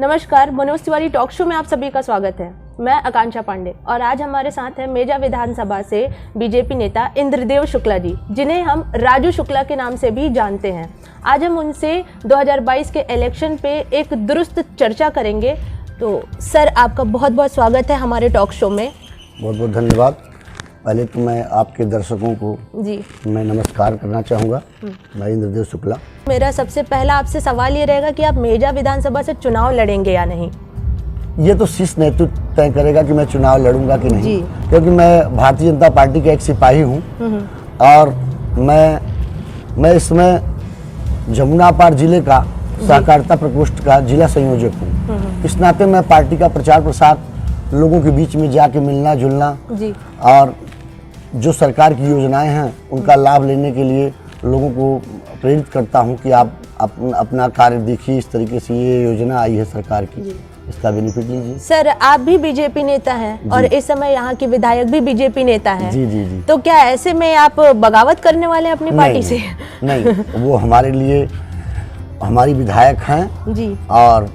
नमस्कार, Manoj Tiwari talk show में आप सभी का स्वागत है। मैं आकांक्षा पांडे और आज हमारे साथ हैं मेजा विधानसभा से बीजेपी नेता इंद्रदेव शुक्ला जी, जिन्हें हम राजू शुक्ला के नाम से भी जानते हैं। आज हम उनसे 2022 के इलेक्शन पे एक दुरुस्त चर्चा करेंगे। तो सर, आपका बहुत बहुत स्वागत है हमारे टॉक शो में। बहुत बहुत धन्यवाद। पहले तो मैं आपके दर्शकों को मैं नमस्कार करना चाहूँगा। मैं इंद्रदेव शुक्ला। मेरा सबसे पहला आपसे सवाल ये रहेगा कि आप मेजा विधानसभा से चुनाव लड़ेंगे या नहीं? ये तो शीर्ष नेतृत्व तय करेगा कि मैं चुनाव लड़ूंगा कि नहीं, क्योंकि मैं भारतीय जनता पार्टी का एक सिपाही हूँ और मैं इसमें जमुना पार जिले का सहकारिता प्रकोष्ठ का जिला संयोजक हूँ। इस नाते मैं पार्टी का प्रचार प्रसार लोगों के बीच में जाके मिलना जुलना और जो सरकार की योजनाएं हैं उनका लाभ लेने के लिए लोगों को प्रेरित करता हूं कि आप अपना कार्य देखिए, इस तरीके से ये योजना आई है सरकार की, इसका बेनिफिट लीजिए। सर, आप भी बीजेपी नेता हैं और इस समय यहाँ की विधायक भी बीजेपी नेता हैं। जी। तो क्या ऐसे में आप बगावत करने वाले हैं अपनी पार्टी से? नहीं, वो हमारे लिए हमारी विधायक हैं जी, और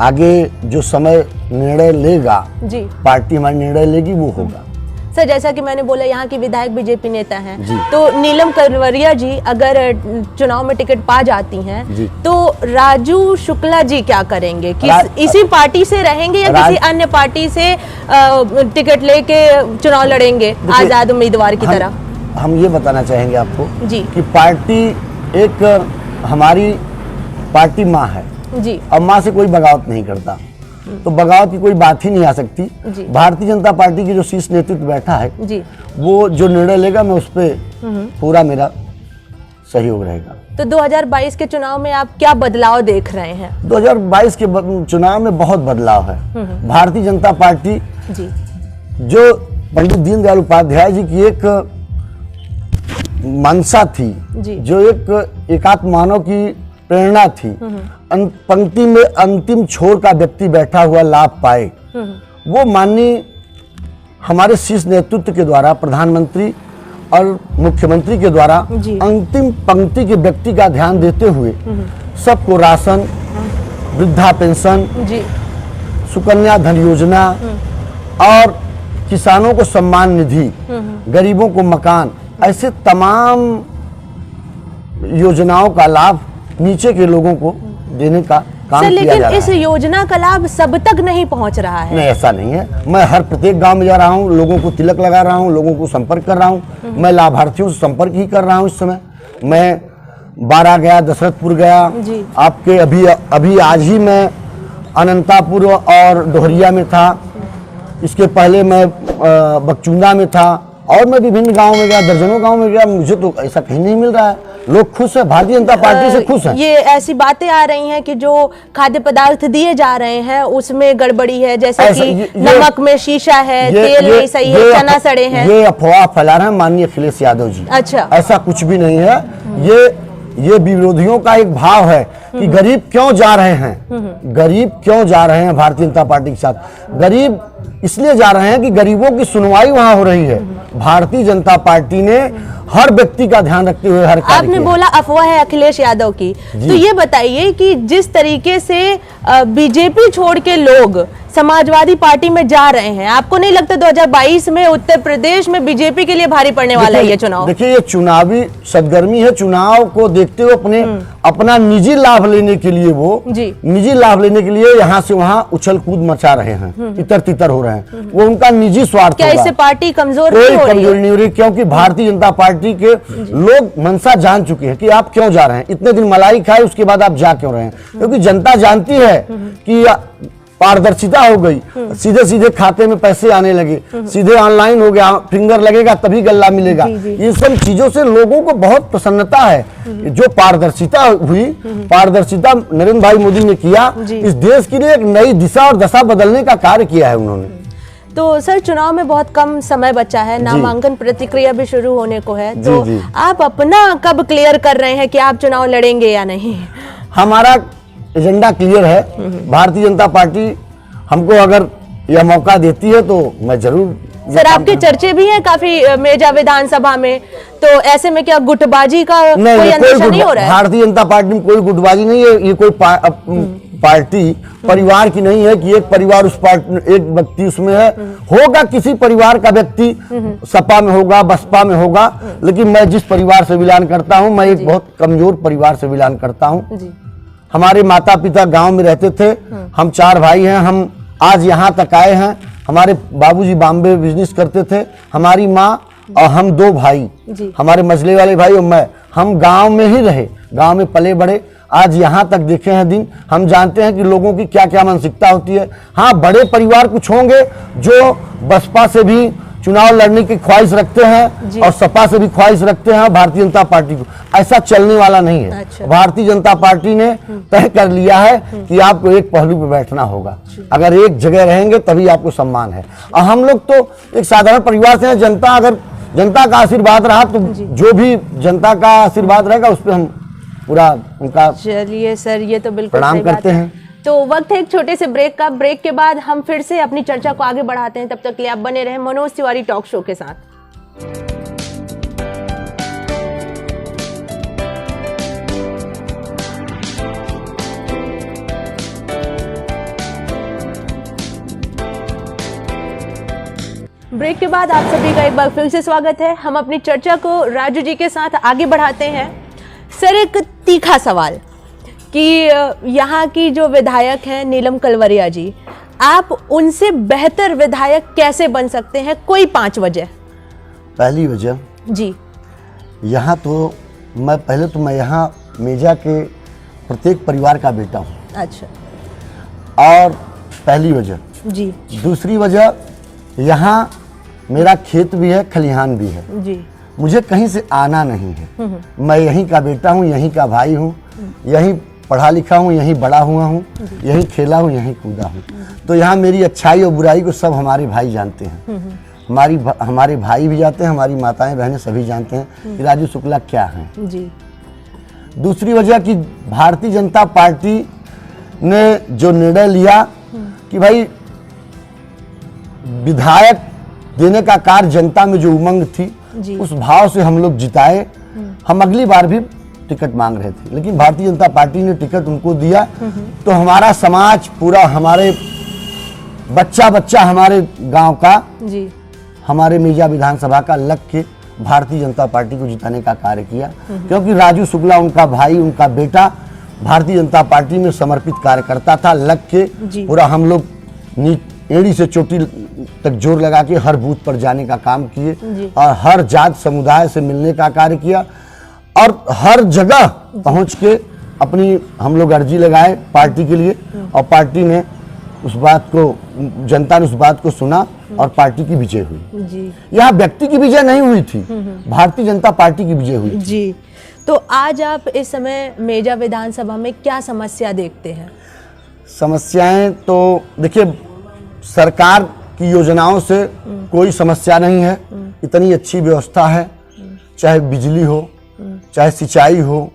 आगे जो समय निर्णय लेगा जी, पार्टी हमारी निर्णय लेगी वो होगा। सर, जैसा कि मैंने बोला, यहाँ की विधायक बीजेपी नेता हैं, तो नीलम कंवरिया जी अगर चुनाव में टिकट पा जाती हैं तो राजू शुक्ला जी क्या करेंगे? इसी पार्टी से रहेंगे या किसी अन्य पार्टी से टिकट लेके चुनाव लड़ेंगे आजाद उम्मीदवार की तरह? हम ये बताना चाहेंगे आपको जी कि पार्टी एक हमारी पार्टी माँ है जी, और माँ से कोई बगावत नहीं करता, तो बगावत की कोई बात ही नहीं आ सकती। भारतीय जनता पार्टी की जो शीर्ष नेतृत्व बैठा है जी, वो जो निर्णय लेगा मैं उस पर पूरा मेरा सहयोग रहेगा। तो 2022 के चुनाव में आप क्या बदलाव देख रहे हैं? 2022 के चुनाव में बहुत बदलाव है। भारतीय जनता पार्टी जी, जो पंडित दीनदयाल उपाध्याय जी की एक मंशा थी, जो एक एकात्म मानव की प्रेरणा थी, पंक्ति में अंतिम छोर का व्यक्ति बैठा हुआ लाभ पाए, वो माननीय हमारे शीर्ष नेतृत्व के द्वारा प्रधानमंत्री और मुख्यमंत्री के द्वारा अंतिम पंक्ति के व्यक्ति का ध्यान देते हुए सबको राशन, वृद्धा पेंशन, सुकन्या धन योजना और किसानों को सम्मान निधि, गरीबों को मकान, ऐसे तमाम योजनाओं का लाभ नीचे के लोगों को देने का काम किया जा रहा है। लेकिन इस योजना का लाभ सब तक नहीं पहुंच रहा है। नहीं, ऐसा नहीं है। मैं हर प्रत्येक गांव में जा रहा हूं, लोगों को तिलक लगा रहा हूं, लोगों को संपर्क कर रहा हूं। मैं लाभार्थियों से संपर्क ही कर रहा हूं। इस समय मैं बारा गया, दशरथपुर गया, आपके अभी आज ही मैं अनंतापुर और डोहरिया में था, इसके पहले मैं बकचुंदा में था और मैं विभिन्न गाँव में गया, दर्जनों गाँव में गया। मुझे तो ऐसा कहीं नहीं मिल रहा है। लोग खुश है, भारतीय जनता पार्टी से खुश हैं। ये ऐसी बातें आ रही हैं कि जो खाद्य पदार्थ दिए जा रहे हैं उसमें गड़बड़ी है, जैसे कि नमक में शीशा है, तेल नहीं सही है, चना सड़े हैं। ये अफवाह फैला रहे हैं माननीय अखिलेश यादव जी। अच्छा, ऐसा कुछ भी नहीं है। ये विरोधियों का एक भाव है कि गरीब क्यों जा रहे हैं, गरीब क्यों जा रहे हैं भारतीय जनता पार्टी के साथ। गरीब इसलिए जा रहे हैं कि गरीबों की सुनवाई वहां हो रही है। भारतीय जनता पार्टी ने हर व्यक्ति का ध्यान रखते हुए हर कार्य आपने बोला अफवाह है अखिलेश यादव की, तो ये बताइए कि जिस तरीके से बीजेपी छोड़ के लोग समाजवादी पार्टी में जा रहे हैं, आपको नहीं लगता 2022 में उत्तर प्रदेश में बीजेपी के लिए भारी पड़ने वाला है ये चुनाव? देखिए, ये चुनावी सरगर्मी है। चुनाव को देखते हुए अपना निजी लाभ लेने के लिए निजी लाभ लेने के लिए यहाँ से वहाँ उछल कूद मचा रहे हैं, इतर तितर हो रहे हैं। वो उनका निजी स्वार्थ। क्या इससे पार्टी कमजोर नहीं हो रही? क्योंकि भारतीय जनता पार्टी के लोग मंशा जान चुके हैं कि आप क्यों जा रहे हैं। इतने दिन मलाई खाए, उसके बाद आप जा क्यों रहे हैं? क्योंकि जनता जानती है कि पारदर्शिता हो गई, सीधे सीधे खाते में पैसे आने लगे, सीधे ऑनलाइन हो गया, फिंगर लगेगा तभी गल्ला मिलेगा। ये सब चीजों से लोगों को बहुत प्रसन्नता है। जो पारदर्शिता हुई, पारदर्शिता नरेंद्र भाई मोदी ने किया, इस देश के लिए एक नई दिशा और दशा बदलने का कार्य किया है उन्होंने। तो सर, चुनाव में बहुत कम समय बचा है, नामांकन प्रक्रिया भी शुरू होने को है, तो आप अपना कब क्लियर कर रहे हैं कि आप चुनाव लड़ेंगे या नहीं? हमारा एजेंडा क्लियर है। भारतीय जनता पार्टी हमको अगर यह मौका देती है तो मैं जरूर सर आपके चर्चे भी हैं काफी मेजा विधानसभा में, तो ऐसे में क्या गुटबाजी का कोई अंदेशा नहीं हो रहा है? भारतीय जनता पार्टी में कोई गुटबाजी नहीं है, ये कोई पार्टी परिवार की नहीं है कि एक परिवार उस पार्टी, एक व्यक्ति उसमें है। होगा किसी परिवार का व्यक्ति सपा में होगा, बसपा में होगा, लेकिन मैं जिस परिवार से बिलोंग करता हूं, मैं एक बहुत कमजोर परिवार से बिलोंग करता हूं। हमारे माता पिता गांव में रहते थे, हम 4 भाई हैं, हम आज यहाँ तक आए हैं। हमारे बाबूजी बॉम्बे बिजनेस करते थे, हमारी माँ और हम 2 भाई, हमारे मझले वाले भाई और मैं, हम गांव में ही रहे, गांव में पले बड़े, आज यहाँ तक देखे हैं दिन। हम जानते हैं कि लोगों की क्या क्या मानसिकता होती है। हाँ, बड़े परिवार कुछ होंगे जो बसपा से भी चुनाव लड़ने की ख्वाहिश रखते हैं और सपा से भी ख्वाहिश रखते हैं, भारतीय जनता पार्टी को ऐसा चलने वाला नहीं है। अच्छा। भारतीय जनता पार्टी ने तय कर लिया है कि आपको एक पहलू पे बैठना होगा, अगर एक जगह रहेंगे तभी आपको सम्मान है। और हम लोग तो एक साधारण परिवार से हैं, जनता अगर जनता का आशीर्वाद रहा तो जो भी जनता का आशीर्वाद रहेगा उस पर हम पूरा उनका चलिए सर, ये तो बिल्कुल प्रणाम सही बात करते है। हैं। तो वक्त है एक छोटे से ब्रेक का। ब्रेक के बाद हम फिर से अपनी चर्चा को आगे बढ़ाते हैं। तब तक के लिए आप बने रहें मनोज तिवारी टॉक शो के साथ। ब्रेक के बाद आप सभी का एक बार फिर से स्वागत है। हम अपनी चर्चा को राजू जी के साथ आगे बढ़ाते हैं। सर, एक तीखा सवाल कि यहाँ की जो विधायक हैं नीलम कलवरिया जी, आप उनसे बेहतर विधायक कैसे बन सकते हैं? कोई 5 वजह। पहली वजह जी, यहाँ तो मैं यहाँ मेजा के प्रत्येक परिवार का बेटा हूँ। अच्छा। और पहली वजह जी दूसरी वजह, यहाँ मेरा खेत भी है, खलिहान भी है, जी, मुझे कहीं से आना नहीं है। मैं यहीं का बेटा हूँ, यहीं का भाई हूँ, यहीं पढ़ा लिखा हूँ, यहीं बड़ा हुआ हूँ, यहीं खेला हूँ, यहीं कूदा हूँ। तो यहाँ मेरी अच्छाई और बुराई को सब हमारे भाई जानते हैं, हमारे भाई भी जानते हैं, हमारी माताएं बहनें सभी जानते हैं कि राजू शुक्ला क्या हैं। जी। दूसरी वजह कि भारतीय जनता पार्टी ने जो निर्णय लिया कि भाई विधायक देने का कार्य, जनता में जो उमंग थी उस भाव से हम लोग जिताए। हम अगली बार भी टिकट मांग रहे थे, लेकिन भारतीय जनता पार्टी ने टिकट उनको दिया। तो हमारा समाज पूरा, हमारे बच्चा बच्चा हमारे गांव का जी, हमारे मेजा विधानसभा का लग के भारतीय जनता पार्टी को जिताने का कार्य किया, क्योंकि राजू शुक्ला उनका भाई, उनका बेटा भारतीय जनता पार्टी में समर्पित कार्यकर्ता था। लग के पूरा हम लोग एड़ी से चोटी तक जोर लगा के हर बूथ पर जाने का काम किए और हर जात समुदाय से मिलने का कार्य किया और हर जगह पहुंच के अपनी हम लोग अर्जी लगाए पार्टी के लिए। और पार्टी ने उस बात को, जनता ने उस बात को सुना और पार्टी की विजय हुई जी। यहाँ व्यक्ति की विजय नहीं हुई थी, भारतीय जनता पार्टी की विजय हुई जी। तो आज आप इस समय मेजा विधानसभा में क्या समस्या देखते हैं? समस्याएं तो देखिए, सरकार की योजनाओं से कोई समस्या नहीं है, इतनी अच्छी व्यवस्था है, चाहे बिजली हो, चाहे सिंचाई हो,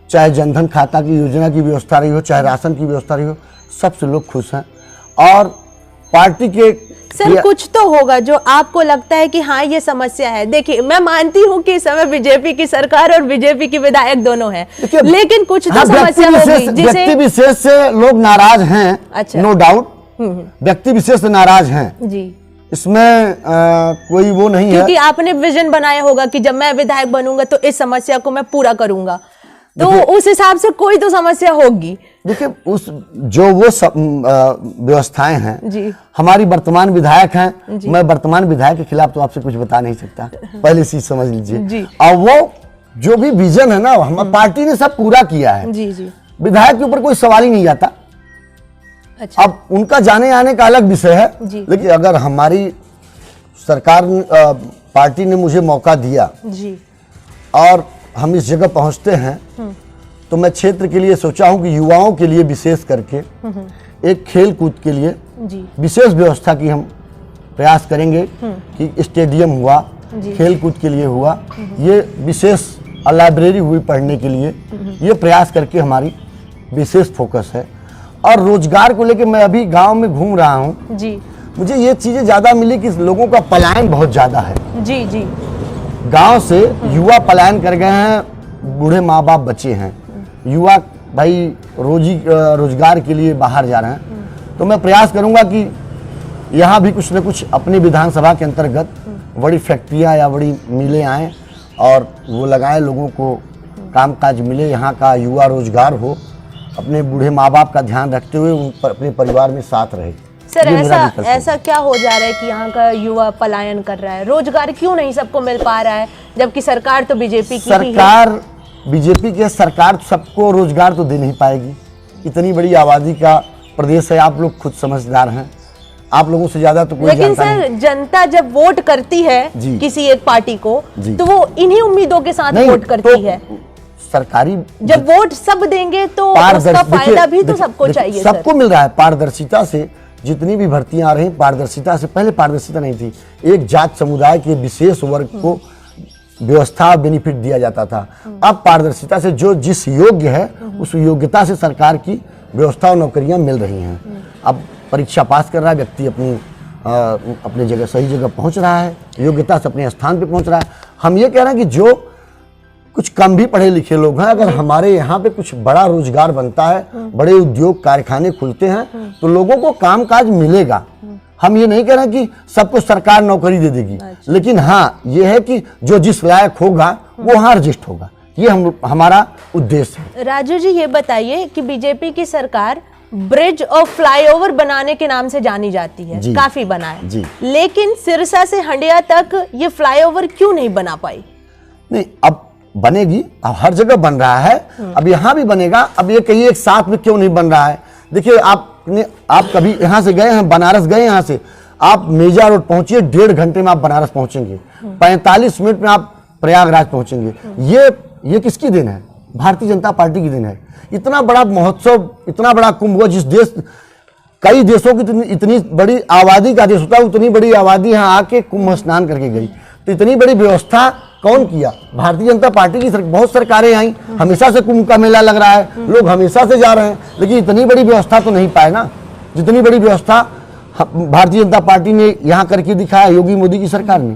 चाहे जनधन खाता की योजना की व्यवस्था रही हो, चाहे राशन की व्यवस्था रही हो, सबसे लोग खुश हैं। और पार्टी के सर, कुछ तो होगा जो आपको लगता है कि हाँ ये समस्या है। देखिए, मैं मानती हूँ कि इस समय बीजेपी की सरकार और बीजेपी की विधायक दोनों हैं, लेकिन कुछ तो समस्या होगी जिसे व्यक्ति विशेष से लोग नाराज हैं। अच्छा। नो डाउट, व्यक्ति विशेष से नाराज हैं जी, इसमें कोई वो नहीं है, क्योंकि आपने विजन बनाया होगा कि जब मैं विधायक बनूंगा तो इस समस्या को मैं पूरा करूंगा, तो उस हिसाब से कोई तो समस्या होगी। देखिए, उस जो वो व्यवस्थाएं हैं जी, हमारी वर्तमान विधायक हैं, मैं वर्तमान विधायक के खिलाफ तो आपसे कुछ बता नहीं सकता, पहले चीज समझ लीजिए। और वो जो भी विजन है ना, हमारी पार्टी ने सब पूरा किया है। जी जी। विधायक के ऊपर कोई सवाल ही नहीं आता। अच्छा। अब उनका जाने आने का अलग विषय है, लेकिन अगर हमारी सरकार पार्टी ने मुझे मौका दिया जी, और हम इस जगह पहुंचते हैं, तो मैं क्षेत्र के लिए सोचा हूं कि युवाओं के लिए विशेष करके एक खेल कूद के लिए विशेष व्यवस्था की हम प्रयास करेंगे कि स्टेडियम हुआ, खेल कूद के लिए हुआ, ये विशेष लाइब्रेरी हुई पढ़ने के लिए, ये प्रयास करके हमारी विशेष फोकस है। और रोजगार को लेकर मैं अभी गांव में घूम रहा हूं जी, मुझे ये चीजें ज्यादा मिली कि लोगों का पलायन बहुत ज्यादा है। जी जी। गांव से युवा पलायन कर गए हैं, बूढ़े माँ बाप बचे हैं, युवा भाई रोजगार के लिए बाहर जा रहे हैं, तो मैं प्रयास करूंगा कि यहाँ भी कुछ न कुछ अपनी विधानसभा के अंतर्गत बड़ी फैक्ट्रियाँ या बड़ी मिलें आएँ और वो लगाएं, लोगों को कामकाज मिले, यहाँ का युवा रोजगार हो, अपने बूढ़े माँ बाप का ध्यान रखते हुए उन पर अपने परिवार में साथ रहे। सर ऐसा क्या हो जा रहा है कि यहाँ का युवा पलायन कर रहा है? रोजगार क्यों नहीं सबको मिल पा रहा है, जबकि सरकार तो बीजेपी की सरकार बीजेपी की सरकार सबको रोजगार तो दे नहीं पाएगी। इतनी बड़ी आबादी का प्रदेश है, आप लोग खुद समझदार हैं, आप लोगों से ज्यादा तो कोई लेकिन जानता सर नहीं। जनता जब वोट करती है किसी एक पार्टी को तो वो इन्हीं उम्मीदों के साथ वोट करती है। सरकारी जब वोट सब देंगे तो उसका फायदा भी तो सबको चाहिए। सबको मिल रहा है पारदर्शिता से। जितनी भी भर्तियां आ रही पारदर्शिता से, पहले पारदर्शिता नहीं थी, एक जात समुदाय के विशेष वर्ग को व्यवस्था बेनिफिट दिया जाता था। अब पारदर्शिता से जो जिस योग्य है उस योग्यता से सरकार की व्यवस्था और नौकरियां मिल रही हैं। अब परीक्षा पास कर रहा है व्यक्ति, अपनी जगह सही जगह पहुंच रहा है, योग्यता से अपने स्थान पे पहुंच रहा है। हम ये कह रहे हैं कि जो कुछ कम भी पढ़े लिखे लोग हैं, अगर हमारे यहाँ पे कुछ बड़ा रोजगार बनता है, बड़े उद्योग कारखाने खुलते हैं, तो लोगों को कामकाज मिलेगा। हम ये नहीं कह रहे कि सबको सरकार नौकरी दे देगी, लेकिन हाँ ये है कि जो जिस लायक होगा वो वहाँ रजिस्ट होगा, ये हमारा उद्देश्य है। राजू जी ये बताइए कि बीजेपी की सरकार ब्रिज और फ्लाईओवर बनाने के नाम से जानी जाती है, काफी बना है, लेकिन सिरसा से हंडिया तक ये फ्लाईओवर क्यों नहीं बना पाई? नहीं, अब बनेगी, अब हर जगह बन रहा है, अब यहाँ भी बनेगा। अब ये कहिए एक साथ में क्यों नहीं बन रहा है? देखिए आप कभी यहाँ से गए हैं, बनारस गए, यहाँ से आप मेजा रोड पहुंचिए, 1.5 घंटे में आप बनारस पहुंचेंगे, 45 मिनट में आप प्रयागराज पहुंचेंगे। ये किसकी देन है? भारतीय जनता पार्टी की देन है। इतना बड़ा महोत्सव, इतना बड़ा कुंभ हुआ, जिस देश, कई देशों की इतनी बड़ी आबादी का देश होता है, उतनी बड़ी आबादी यहाँ आके कुंभ स्नान करके गई। तो इतनी बड़ी व्यवस्था कौन किया? भारतीय जनता पार्टी की बहुत सरकारें आई, हमेशा से कुंभ का मेला लग रहा है, लोग हमेशा से जा रहे हैं, लेकिन इतनी बड़ी व्यवस्था तो नहीं पाए ना, जितनी बड़ी व्यवस्था भारतीय जनता पार्टी ने यहाँ करके दिखाया, योगी मोदी की सरकार ने।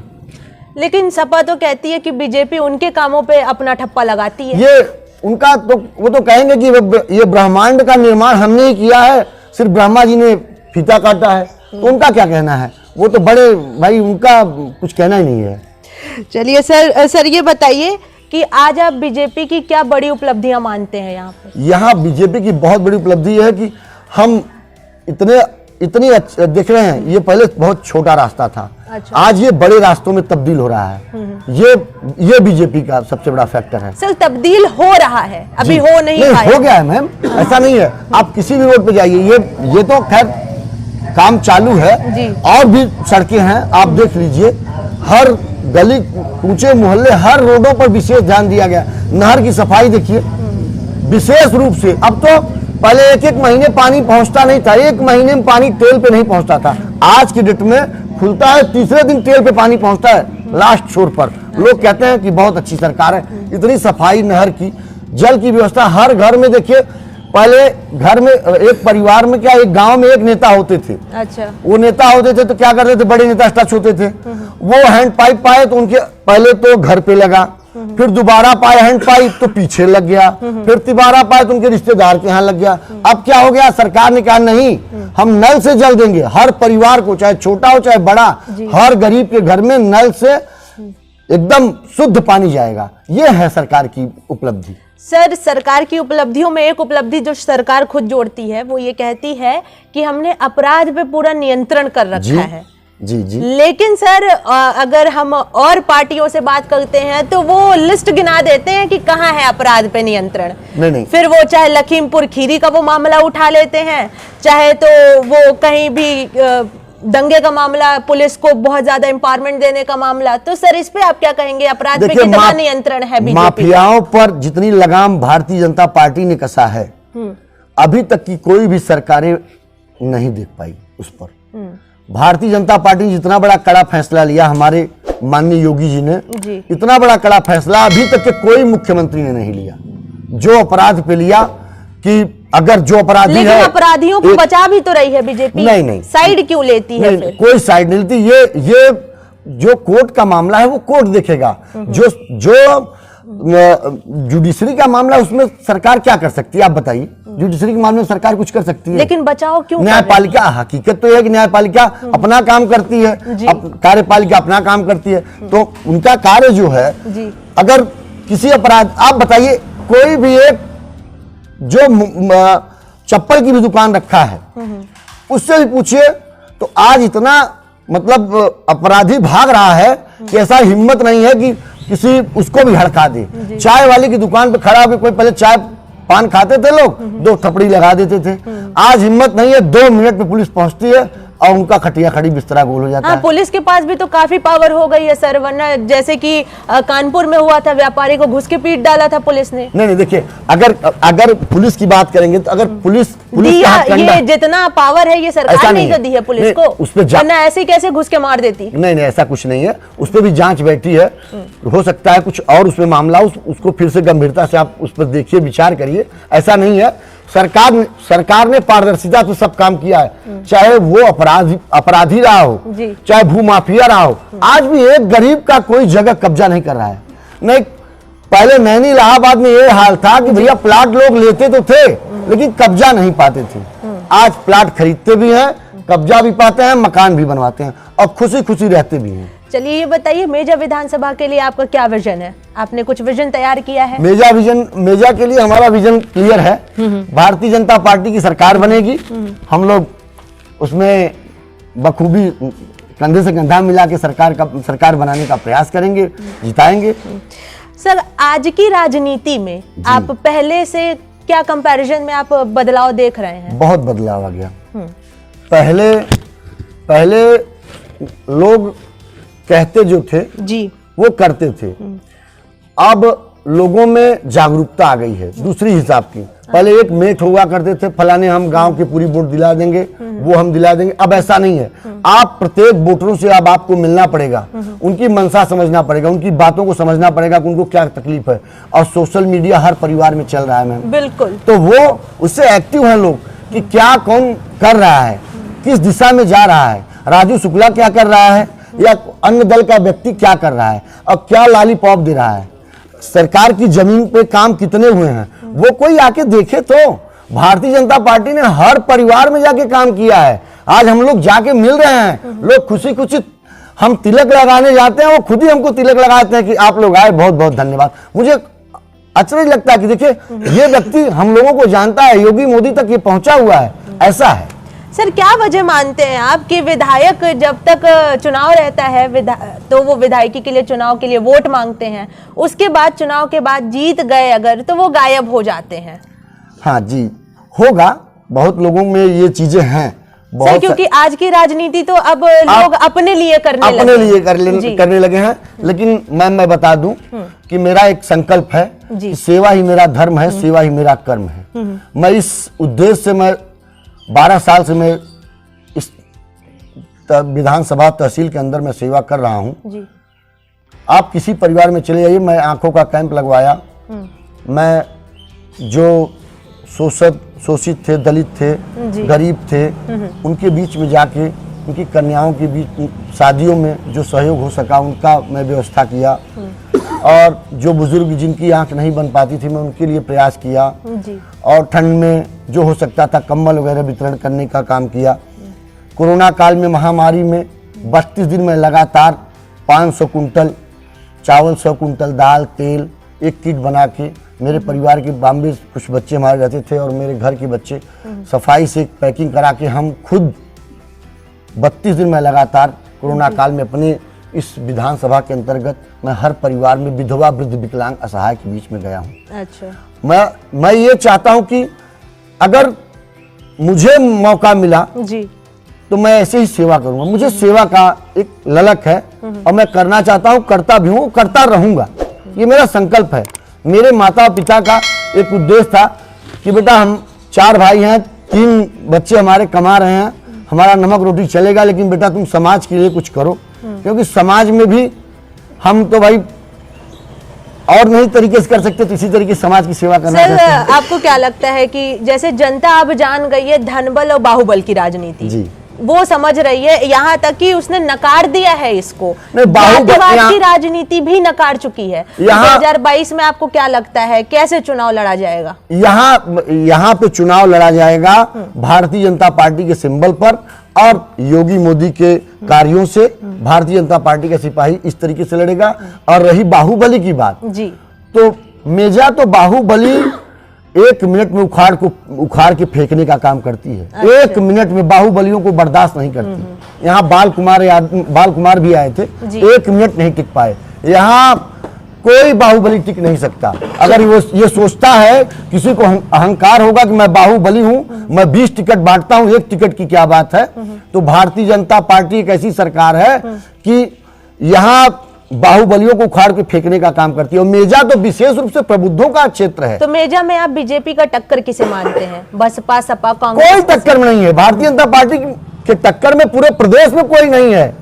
लेकिन सपा तो कहती है कि बीजेपी उनके कामों पे अपना ठप्पा लगाती है। ये उनका तो, वो तो कहेंगे कि ये ब्रह्मांड का निर्माण हमने ही किया है, सिर्फ ब्रह्मा जी ने फीता काटा है, तो उनका क्या कहना है? वो तो बड़े भाई, उनका कुछ कहना ही नहीं है। चलिए सर ये बताइए कि आज आप बीजेपी की क्या बड़ी उपलब्धियां मानते हैं यहाँ पे? यहाँ बीजेपी की बहुत बड़ी उपलब्धि है कि हम इतनी देख रहे हैं, ये पहले बहुत छोटा रास्ता था, अच्छा। आज ये बड़े रास्तों में तब्दील हो रहा है। ये बीजेपी का सबसे बड़ा फैक्टर है। सर तब्दील हो रहा है, अभी हो नहीं हो गया है मैम, ऐसा नहीं है। आप किसी भी रोड पे जाइए, ये तो खैर काम चालू है, और भी सड़कें हैं, आप देख लीजिए, हर गली ऊंचे मोहल्ले हर रोडों पर विशेष ध्यान दिया गया। नहर की सफाई देखिए विशेष रूप से। अब तो पहले 1-1 महीने पानी पहुंचता नहीं था, 1 महीने में पानी टेल पे नहीं पहुंचता था, आज की डेट में खुलता है, तीसरे दिन टेल पे पानी पहुंचता है, लास्ट छोर पर। लोग कहते हैं कि बहुत अच्छी सरकार है, इतनी सफाई, नहर की, जल की व्यवस्था हर घर में। देखिए पहले घर में, एक परिवार में क्या, एक गांव में एक नेता होते थे, अच्छा, वो नेता होते थे तो क्या करते थे, बड़े नेता टच होते थे, वो हैंड पाइप पाए तो उनके पहले तो घर पे लगा, फिर दोबारा पाए हैंड पाइप तो पीछे लग गया, फिर तिबारा पाए तो उनके रिश्तेदार के यहाँ लग गया। अब क्या हो गया, सरकार ने कहा नहीं, हम नल से जल देंगे, हर परिवार को, चाहे छोटा हो चाहे बड़ा, हर गरीब के घर में नल से एकदम शुद्ध पानी जाएगा। ये है सरकार की उपलब्धि। सर सरकार की उपलब्धियों में एक उपलब्धि जो सरकार खुद जोड़ती है, वो ये कहती है कि हमने अपराध पे पूरा नियंत्रण कर रखा है। जी। लेकिन सर अगर हम और पार्टियों से बात करते हैं तो वो लिस्ट गिना देते हैं कि कहाँ है अपराध पे नियंत्रण। नहीं। फिर वो चाहे लखीमपुर खीरी का वो मामला उठा लेते हैं, चाहे तो वो कहीं भी दंगे का मामला, पुलिस को बहुत ज्यादा एम्पावरमेंट देने का मामला। तो सर इस पे आप क्या कहेंगे, अपराध पे कितना नियंत्रण है बीजेपी? माफियाओं पर जितनी लगाम भारतीय जनता पार्टी ने कसा है, अभी तक की कोई भी सरकारें नहीं देख पाई उस पर। भारतीय जनता पार्टी ने जितना बड़ा कड़ा फैसला लिया, हमारे माननीय योगी जी ने इतना बड़ा कड़ा फैसला अभी तक के कोई मुख्यमंत्री ने नहीं लिया, जो अपराध पे लिया कि अगर जो अपराधी है, लेकिन अपराधियों को बचा भी तो रही है बीजेपी। नहीं साइड क्यों लेती है? फिर कोई साइड नहीं लेती। ये जो कोर्ट का मामला है वो कोर्ट देखेगा। जो जुडिशरी का मामला, उसमें सरकार क्या कर सकती है आप बताइए? जुडिशरी के मामले में सरकार कुछ कर सकती है? लेकिन बचाव क्यों? न्यायपालिका, हकीकत तो यह है कि न्यायपालिका अपना काम करती है, कार्यपालिका अपना काम करती है। तो उनका कार्य जो है, अगर किसी अपराध, आप बताइए कोई भी एक जो चप्पल की भी दुकान रखा है उससे भी पूछिए तो आज इतना मतलब अपराधी भाग रहा है कि ऐसा हिम्मत नहीं है कि किसी उसको भी हड़का दे। चाय वाले की दुकान पे खड़ा होकर कोई, पहले चाय पान खाते थे लोग, 2 थपड़ी लगा देते थे, आज हिम्मत नहीं है, 2 मिनट में पुलिस पहुंचती है और उनका खटिया खड़ी बिस्तरा गोल हो जाता है। पुलिस के पास भी तो काफी पावर हो गई है सर, वरना जैसे कि कानपुर में हुआ था, व्यापारी को घुस के पीट डाला था पुलिस ने। नहीं देखिए, अगर पुलिस की बात करेंगे तो अगर पुलिस ये जितना पावर है ये सरकार नहीं दी है पुलिस को, उस पर वरना ऐसे कैसे घुस के मार देती? नहीं, ऐसा कुछ नहीं है, उस पर भी जांच बैठी है, हो सकता है कुछ और उसमें मामला, उसको फिर से गंभीरता से आप उस पर देखिए, विचार करिए। ऐसा नहीं है, सरकार ने पारदर्शिता से सब काम किया है, चाहे वो अपराधी रहा हो, चाहे भूमाफिया रहा हो, आज भी एक गरीब का कोई जगह कब्जा नहीं कर रहा है। नहीं, पहले नैनी इलाहाबाद में ये हाल था कि भैया प्लाट लोग लेते तो थे लेकिन कब्जा नहीं पाते थे। आज प्लाट खरीदते भी हैं, कब्जा भी पाते हैं, मकान भी बनवाते हैं और खुशी खुशी रहते भी हैं। चलिए ये बताइए, मेजा विधानसभा के लिए आपका क्या विजन है? आपने कुछ विजन तैयार किया है? मेजा के लिए हमारा विजन क्लियर है। भारतीय जनता पार्टी की सरकार बनेगी, हम लोग उसमें बखूबी कंधे से कंधा मिला के सरकार बनाने का प्रयास करेंगे, जिताएंगे। सर, आज की राजनीति में आप पहले से क्या कंपैरिजन में आप बदलाव देख रहे हैं? बहुत बदलाव आ गया। पहले लोग कहते जो थे वो करते थे, अब लोगों में जागरूकता आ गई है दूसरी हिसाब की। पहले एक मेट हुआ करते थे, फलाने हम गांव की पूरी वोट दिला देंगे, वो हम दिला देंगे, अब ऐसा नहीं है। आप प्रत्येक वोटरों से अब आपको मिलना पड़ेगा, उनकी मंशा समझना पड़ेगा, उनकी बातों को समझना पड़ेगा कि उनको क्या तकलीफ है। और सोशल मीडिया हर परिवार में चल रहा है मैम, बिल्कुल, तो वो उससे एक्टिव है लोग कि क्या कौन कर रहा है, किस दिशा में जा रहा है, राजू शुक्ला क्या कर रहा है या अन्य दल का व्यक्ति क्या कर रहा है और क्या लॉलीपॉप दे रहा है, सरकार की जमीन पे काम कितने हुए हैं, वो कोई आके देखे तो। भारतीय जनता पार्टी ने हर परिवार में जाके काम किया है। आज हम लोग जाके मिल रहे हैं, लोग खुशी खुशी, हम तिलक लगाने जाते हैं, वो खुद ही हमको तिलक लगाते हैं कि आप लोग आए, बहुत बहुत धन्यवाद। मुझे आश्चर्य लगता है कि देखिए ये व्यक्ति हम लोगों को जानता है, योगी मोदी तक ये पहुंचा हुआ है, ऐसा है। सर, क्या वजह मानते हैं आप कि विधायक जब तक चुनाव रहता है तो वो विधायकी के लिए, चुनाव के लिए वोट मांगते हैं, उसके बाद चुनाव के बाद जीत गए अगर तो वो गायब हो जाते हैं? हाँ जी, होगा, बहुत लोगों में ये चीजें हैं। सर, क्योंकि आज की राजनीति तो अब लोग अपने लिए करने लगे हैं। लेकिन मैं बता दूं कि मेरा एक संकल्प है कि सेवा ही मेरा धर्म है, सेवा ही मेरा कर्म है। मैं इस उद्देश्य से, मैं 12 साल से मैं इस विधानसभा तहसील के अंदर मैं सेवा कर रहा हूँ। आप किसी परिवार में चले जाइए, मैं आंखों का कैंप लगवाया, मैं जो शोषित थे, दलित थे, गरीब थे, उनके बीच में जाके उनकी कन्याओं के बीच शादियों में जो सहयोग हो सका उनका मैं व्यवस्था किया, और जो बुजुर्ग जिनकी आंख नहीं बन पाती थी मैं उनके लिए प्रयास किया, और ठंड में जो हो सकता था कंबल वगैरह वितरण करने का काम किया। कोरोना काल में, महामारी में 32 दिन में लगातार 500 कुंटल चावल, 100 कुंटल दाल, तेल, एक किट बना के मेरे परिवार के बॉम्बे कुछ बच्चे हमारे रहते थे और मेरे घर के बच्चे सफाई से पैकिंग करा के हम खुद 32 दिन में लगातार कोरोना काल में अपने इस विधानसभा के अंतर्गत मैं हर परिवार में विधवा, वृद्ध, विकलांग, असहाय के बीच में गया हूँ। अच्छा। मैं ये चाहता हूँ कि अगर मुझे मौका मिला तो मैं ऐसे ही सेवा करूंगा। मुझे सेवा का एक ललक है और मैं करना चाहता हूँ, करता भी हूँ, करता रहूंगा, ये मेरा संकल्प है। मेरे माता पिता का एक उद्देश्य था कि बेटा हम 4 भाई हैं, 3 बच्चे हमारे कमा रहे हैं, हमारा नमक रोटी चलेगा, लेकिन बेटा तुम समाज के लिए कुछ करो, क्योंकि समाज में भी हम तो भाई और नहीं तरीके से कर सकते, तो इसी तरीके से समाज की सेवा करना चाहते हैं। आपको क्या लगता है कि जैसे जनता अब जान गई है धनबल और बाहुबल की राजनीति, वो समझ रही है, यहाँ तक कि उसने नकार दिया है इसको। जातिवाद की राजनीति भी नकार चुकी है। 2022 में आपको क्या लगता है कैसे चुनाव लड़ा जाएगा? यहाँ पे चुनाव लड़ा जाएगा भारतीय जनता पार्टी के सिंबल पर और योगी मोदी के कार्यों से। भारतीय जनता पार्टी का सिपाही इस तरीके से लड़ेगा। और रही बाहुबली की बात जी, तो मेजा तो बाहुबली 1 मिनट में उखाड़ के फेंकने का काम करती है। अच्छा। 1 मिनट में बाहुबलियों को बर्दाश्त नहीं करती। यहाँ बाल कुमार भी आए थे, 1 मिनट नहीं टिक पाए। यहाँ कोई बाहुबली टिक नहीं सकता। अगर वो ये सोचता है, किसी को अहंकार होगा कि मैं बाहुबली हूं, मैं 20 टिकट बांटता हूं, 1 टिकट की क्या बात है। तो भारतीय जनता पार्टी एक ऐसी सरकार है कि यहाँ बाहुबलियों को उखाड़ के फेंकने का काम करती है। और मेजा तो विशेष रूप से प्रबुद्धों का क्षेत्र है। तो मेजा में आप बीजेपी का टक्कर किसे मानते हैं? बसपा, सपा, कांग्रेस? कोई टक्कर में नहीं है। भारतीय जनता पार्टी के टक्कर में पूरे प्रदेश में कोई नहीं है।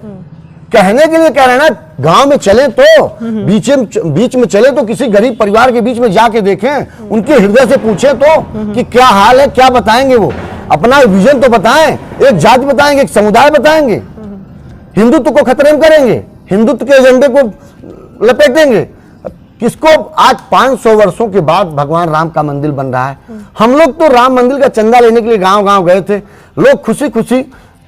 कहने के लिए कह रहे हैं ना, गांव में चले तो बीच में चले तो किसी गरीब परिवार के बीच में जाके देखें, उनके हृदय से पूछे तो कि क्या हाल है, क्या बताएंगे वो। अपना विजन तो बताएं, एक जाति बताएंगे, एक समुदाय बताएंगे, हिंदुत्व को खतरे में करेंगे, हिंदुत्व के एजेंडे को लपेटेंगे। किसको आज 500 वर्षों के बाद भगवान राम का मंदिर बन रहा है। हम लोग तो राम मंदिर का चंदा लेने के लिए गांव-गांव गए थे, लोग खुशी खुशी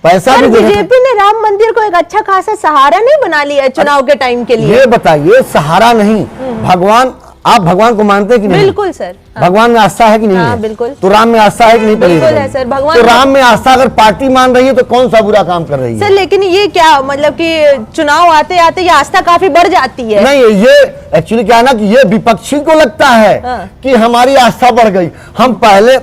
पैसा भी दे रहे थे। बीजेपी ने राम मंदिर को एक अच्छा खासा सहारा नहीं बना लिया है चुनाव के टाइम के लिए? ये बताइए, सहारा नहीं, भगवान, आप भगवान को मानते हैं कि नहीं? बिल्कुल सर। भगवान में आस्था है कि नहीं? हाँ, बिल्कुल। तो राम में आस्था है कि नहीं? बिल्कुल है सर। भगवान तो राम में आस्था अगर पार्टी मान रही है तो कौन सा बुरा काम कर रही है सर? लेकिन ये क्या मतलब कि चुनाव आते आते ये आस्था काफी बढ़ जाती है। नहीं, ये एक्चुअली क्या है ना कि ये विपक्षी को लगता है कि हमारी आस्था बढ़ गई। हम पहले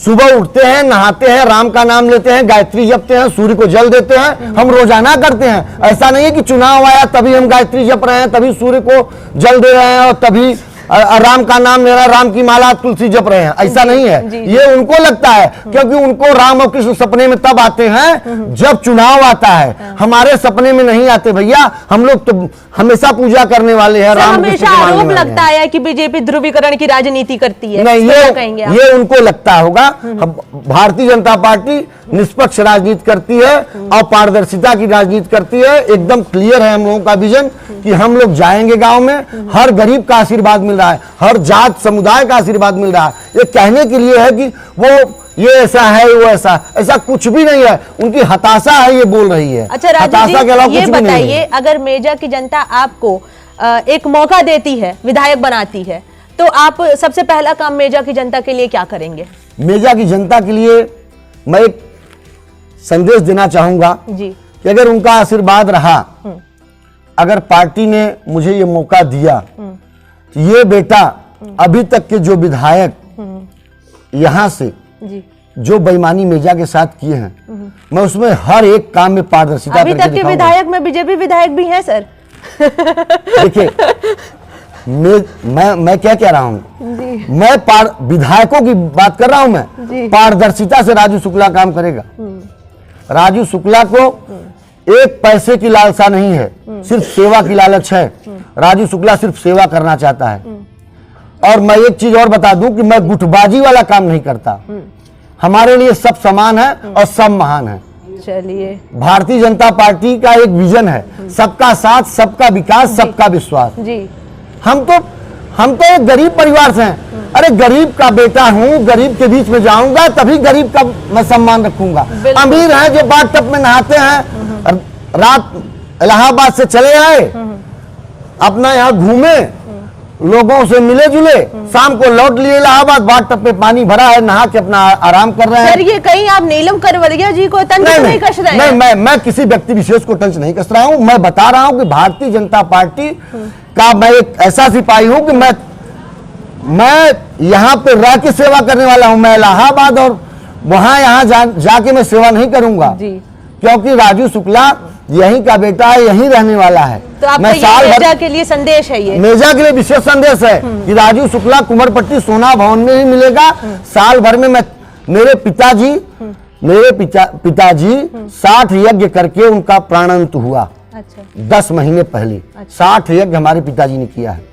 सुबह उठते हैं, नहाते हैं, राम का नाम लेते हैं, गायत्री जपते हैं, सूर्य को जल देते हैं, हम रोजाना करते हैं। ऐसा नहीं है कि चुनाव आया तभी हम गायत्री जप रहे हैं, तभी सूर्य को जल दे रहे हैं और तभी राम का नाम ले रहा है, राम की माला तुलसी जप रहे हैं। ऐसा नहीं है। ये उनको लगता है क्योंकि उनको राम और कृष्ण सपने में तब आते हैं जब चुनाव आता है। हमारे सपने में नहीं आते भैया। हम लोग तो हमेशा पूजा करने वाले हैं। राम हमेशा आरोप लगता है कि बीजेपी ध्रुवीकरण की राजनीति करती है। नहीं, ये उनको लगता होगा। भारतीय जनता पार्टी निष्पक्ष राजनीति करती है और पारदर्शिता की राजनीति करती है। एकदम क्लियर है हम लोगों का विजन कि हम लोग जाएंगे गांव में, हर गरीब का आशीर्वाद मिल रहा है, हर जात समुदाय का आशीर्वाद मिल रहा है। ये कहने के लिए है कि वो ये ऐसा है, वो ऐसा कुछ भी नहीं है। उनकी हताशा है, ये बोल रही है। अच्छा हताशा के अलावा कुछ भी नहीं है। ये अगर मेजा की जनता आपको एक मौका देती है, विधायक बनाती है, तो आप सबसे पहला काम मेजा की जनता के लिए क्या करेंगे? मेजा की जनता के लिए मैं एक संदेश देना चाहूंगा जी कि अगर उनका आशीर्वाद रहा, अगर पार्टी ने मुझे ये मौका दिया, तो ये बेटा अभी तक के जो विधायक यहां से जो बेईमानी मेजा के साथ किए हैं, मैं उसमें हर एक काम में पारदर्शिता अभी तक के विधायक में बीजेपी विधायक भी हैं सर। देखिए, मैं क्या कह रहा हूँ, मैं विधायकों की बात कर रहा हूं। मैं पारदर्शिता से राजू शुक्ला काम करेगा। राजू शुक्ला को एक पैसे की लालसा नहीं है, सिर्फ सेवा की लालच है। राजू शुक्ला सिर्फ सेवा करना चाहता है। और मैं एक चीज और बता दूं कि मैं गुटबाजी वाला काम नहीं करता। हमारे लिए सब समान है और सब महान है। चलिए, भारतीय जनता पार्टी का एक विजन है, सबका साथ, सबका विकास, सबका विश्वास। जी, हम तो एक गरीब परिवार से हैं। अरे गरीब का बेटा हूँ, गरीब के बीच में जाऊंगा तभी गरीब का मैं सम्मान रखूंगा। अमीर हैं जो बाथ टब में नहाते हैं, रात इलाहाबाद से चले आए, अपना यहाँ घूमे, लोगों से मिले जुले, शाम को लौट लिए इलाहाबाद, बाथ टब पे पानी भरा है, नहा के अपना आराम कर रहे हैं। सर, ये कहीं आप नीलम करवलिया जी को तंज नहीं कस रहे हैं? नहीं, मैं किसी व्यक्ति विशेष को तंज नहीं कस रहा हूँ। मैं बता रहा हूँ कि भारतीय जनता पार्टी का मैं एक ऐसा सिपाही हूँ कि मैं यहाँ पे रह के सेवा करने वाला हूँ। मैं इलाहाबाद और यहाँ जाके मैं सेवा नहीं करूंगा, क्योंकि राजू शुक्ला यहीं का बेटा है, यहीं रहने वाला है। तो आपका ये मेजा के लिए संदेश है? ये मेजा के लिए विशेष संदेश है कि राजू शुक्ला कुंवरपट्टी सोना भवन में ही मिलेगा। साल भर में मेरे पिताजी 60 यज्ञ करके उनका प्राणांत हुआ। अच्छा। 10 महीने पहले। अच्छा। 60 यज्ञ हमारे पिताजी ने किया है।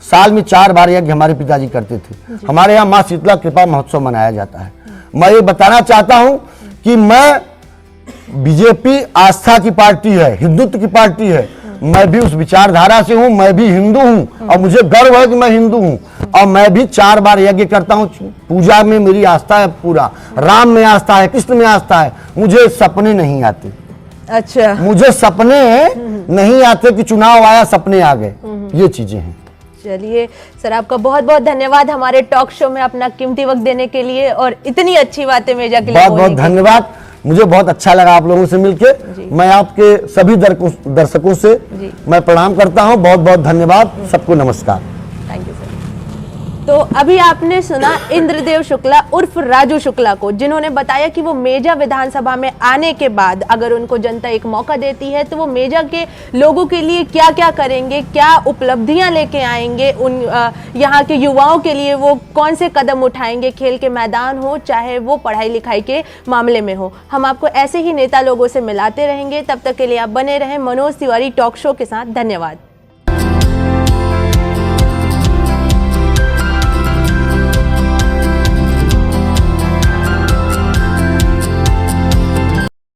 साल में 4 बार यज्ञ हमारे पिताजी करते थे। हमारे यहाँ माँ शीतला कृपा महोत्सव मनाया जाता है। मैं ये बताना चाहता हूं कि मैं बीजेपी आस्था की पार्टी है, हिंदुत्व की पार्टी है। मैं भी उस विचारधारा से हूं, मैं भी हिंदू हूं और मुझे गर्व है कि मैं हिंदू हूं। और मैं भी 4 बार यज्ञ करता हूं, पूजा में मेरी आस्था है पूरा, राम में आस्था है, कृष्ण में आस्था है। मुझे सपने नहीं आते। अच्छा, मुझे सपने नहीं आते कि चुनाव आया सपने आ गए, ये चीजें हैं। चलिए सर, आपका बहुत बहुत धन्यवाद हमारे टॉक शो में अपना कीमती वक्त देने के लिए और इतनी अच्छी बातें मेजा के लिए बहुत बोलने बहुत के धन्यवाद। मुझे बहुत अच्छा लगा आप लोगों से मिलके। मैं आपके सभी दर्शकों से मैं प्रणाम करता हूं। बहुत बहुत धन्यवाद, सबको नमस्कार। Thank you sir. तो अभी आपने सुना इंद्रदेव शुक्ला उर्फ राजू शुक्ला को, जिन्होंने बताया कि वो मेजा विधानसभा में आने के बाद अगर उनको जनता एक मौका देती है तो वो मेजा के लोगों के लिए क्या क्या करेंगे, क्या उपलब्धियां लेके आएंगे, उन यहाँ के युवाओं के लिए वो कौन से कदम उठाएंगे, खेल के मैदान हो चाहे वो पढ़ाई लिखाई के मामले में हो। हम आपको ऐसे ही नेता लोगों से मिलाते रहेंगे। तब तक के लिए आप बने रहें मनोज तिवारी टॉक शो के साथ। धन्यवाद।